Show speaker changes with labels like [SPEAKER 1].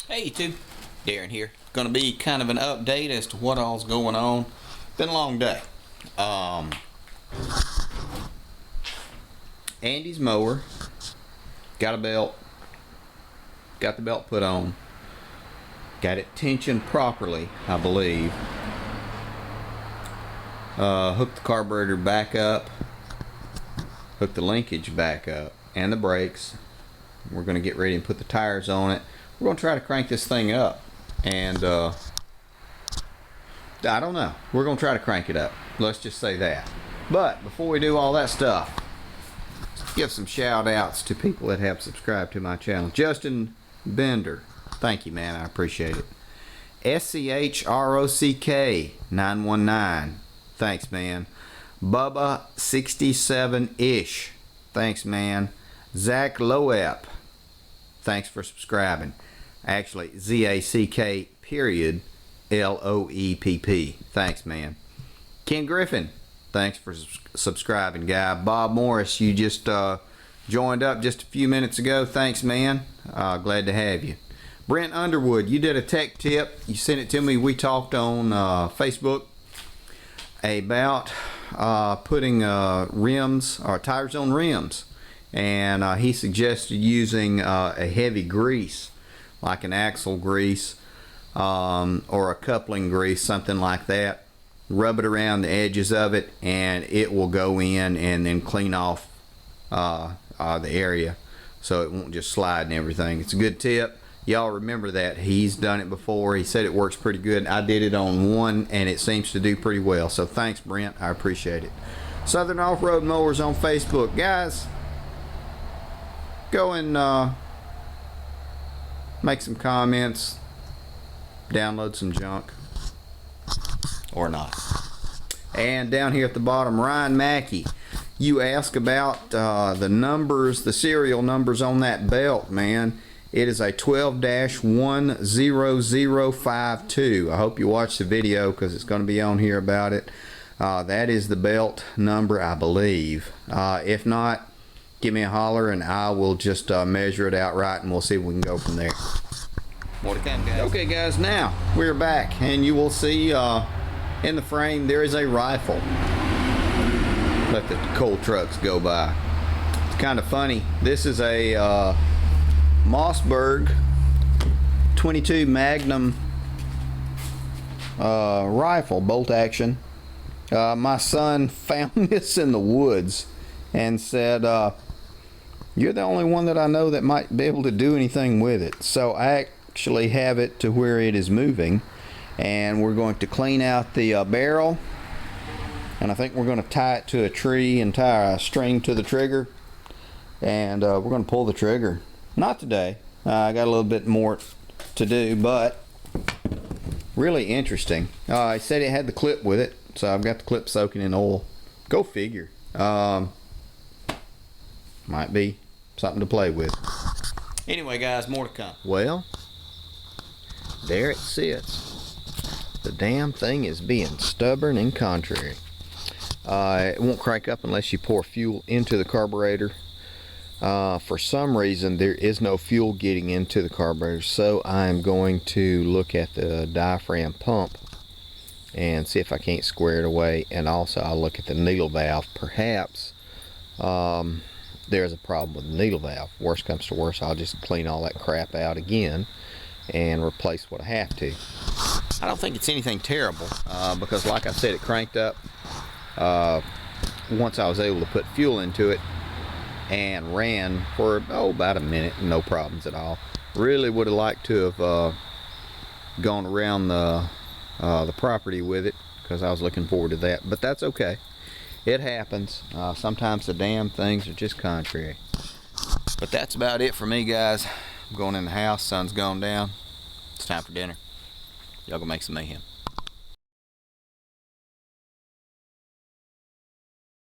[SPEAKER 1] Hey YouTube, Darren here. Gonna be kind of an update as to what all's going on. Been a long day. Andy's mower got a belt, got the belt put on, got it tensioned properly, I believe. Hooked the carburetor back up, hooked the linkage back up, and the brakes. We're gonna get ready and put the tires on it. We're gonna try to crank this thing up, and I don't know. We're gonna try to crank it up. Let's just say that. But before we do all that stuff, let's give some shout outs to people that have subscribed to my channel. Justin Bender, thank you, man. I appreciate it. SCHROCK 919, thanks, man. Bubba 67ish, thanks, man. Zach Loep, thanks for subscribing. Actually, ZACK period LOEPP. Thanks, man. Ken Griffin, thanks for subscribing, guy. Bob Morris, you just joined up just a few minutes ago. Thanks, man. Glad to have you. Brent Underwood, you did a tech tip. You sent it to me. We talked on Facebook about putting rims or tires on rims, and he suggested using a heavy grease, like an axle grease or a coupling grease, something like that. Rub it around the edges of it, and it will go in and then clean off the area, so it won't just slide and everything. It's a good tip. Y'all remember that. He's done it before. He said it works pretty good. I did it on one, and it seems to do pretty well. So thanks, Brent. I appreciate it. Southern Off-Road Mowers on Facebook. Guys, go and make some comments, download some junk, or not. And down here at the bottom, Ryan Mackey, you ask about the numbers, the serial numbers on that belt, man. It is a 12-10052. I hope you watch the video, because it's going to be on here about it. That is the belt number, I believe. If not, give me a holler and I will just measure it out right, and we'll see if we can go from there. More to come, guys. Okay, guys, now we're back, and you will see in the frame there is a rifle. Let the coal trucks go by. It's kind of funny. This is a Mossberg 22 Magnum rifle, bolt action. My son found this in the woods and said, you're the only one that I know that might be able to do anything with it. So I actually have it to where it is moving, and we're going to clean out the barrel, and I think we're going to tie it to a tree and tie a string to the trigger, and we're going to pull the trigger. Not today. I got a little bit more to do, but really interesting. I said it had the clip with it, so I've got the clip soaking in oil. Go figure. Might be something to play with. Anyway, guys, more to come. Well, there it sits. The damn thing is being stubborn and contrary. It won't crank up unless you pour fuel into the carburetor. For some reason there is no fuel getting into the carburetor, so I'm going to look at the diaphragm pump and see if I can't square it away, and also I'll look at the needle valve. Perhaps there's a problem with the needle valve. Worst comes to worst, I'll just clean all that crap out again and replace what I have to. I don't think it's anything terrible, because like I said, it cranked up once I was able to put fuel into it, and ran for about a minute, no problems at all. Really would have liked to have gone around the property with it, because I was looking forward to that, but that's okay. It happens. Sometimes the damn things are just contrary. But that's about it for me, guys. I'm going in the house. Sun's gone down. It's time for dinner. Y'all go make some mayhem.